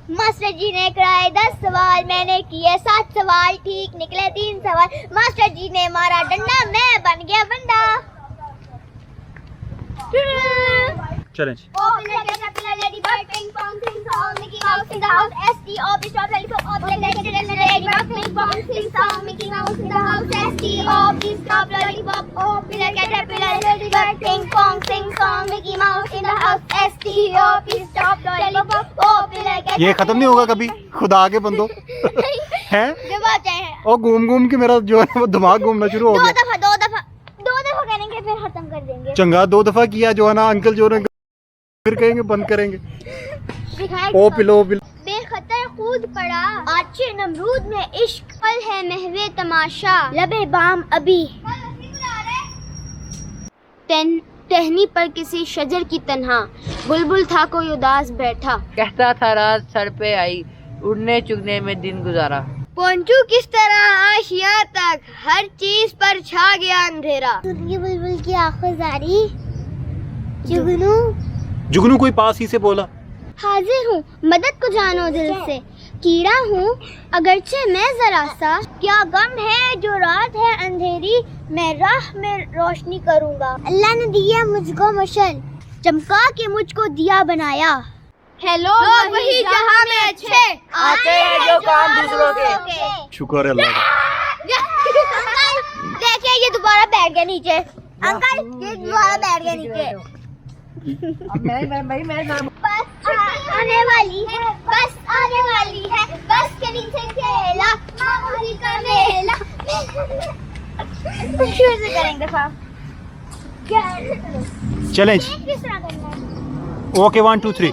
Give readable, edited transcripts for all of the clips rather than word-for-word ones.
Master जी ने कराए 10 सवाल, मैंने किए 7 सवाल, ठीक निकले 3 सवाल। मास्टर जी ने मारा डंडा, मैं बन गया बंदा। चलें जी। ये खत्म नहीं होगा कभी, खुदा के बंदो हैं। और घूम घूम के मेरा जो है वो दिमाग घूमना शुरू हो गया। दो दफा करेंगे फिर खत्म कर देंगे। चंगा 2 दफा किया जो है ना अंकल जो है फिर कहेंगे बंद करेंगे। ओ पिलो बेखतर कूद पड़ा आचे नमरूद में, इश्क पल है महवे तमाशा, लबे बाम अभी। टहनी पर किसी शजर की तन्हा, बुलबुल था कोई उदास बैठा। कहता था रात सर पे आई, उड़ने चुगने में दिन गुजारा। पहुंचू किस तरह आशिया तक, हर चीज पर छा गया अंधेरा। बुलबुल की आंखों जारी, जुगनू जुगनू कोई पास ही से बोला, हाजिर हूँ मदद को जानो दिल से, कीड़ा हूँ अगरचे मैं जरा सा, क्या गम है जो रात है अंधेरी, मैं राह में रोशनी करूँगा। अल्लाह ने दिया मुझको मशल, चमका के मुझको दिया बनाया। हेलो वही जहाँ में अच्छे आते हैं जो काम दूसरों के। शुक्र है अल्लाह का। देखिए ये दोबारा बैठ गया नीचे। अंकल ये दोबारा बैठ गया नीचे। बस आने वाली है, बस आने वाली है, बस के नीचे खेला मामूली का मेला। शुरू से करेंगे साहब। चलें जी। किस तरह करना है? ओके 1 2 3।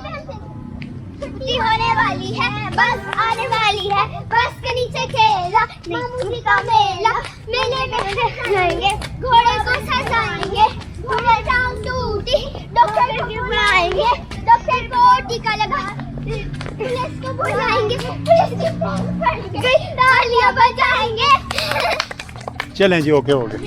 छुट्टी होने वाली है, बस आने वाली है, बस के नीचे खेला मामूली का मेला। मेले में जाएंगे, घोड़े को सजाएंगे, घोड़े टांग टूटी, डॉक्टर को बुलाएंगे, डॉक्टर को टीका लगा, पुलिस को बुलाएंगे, पुलिस की तालियां बजाएंगे। चलें जी, ओके हो गया।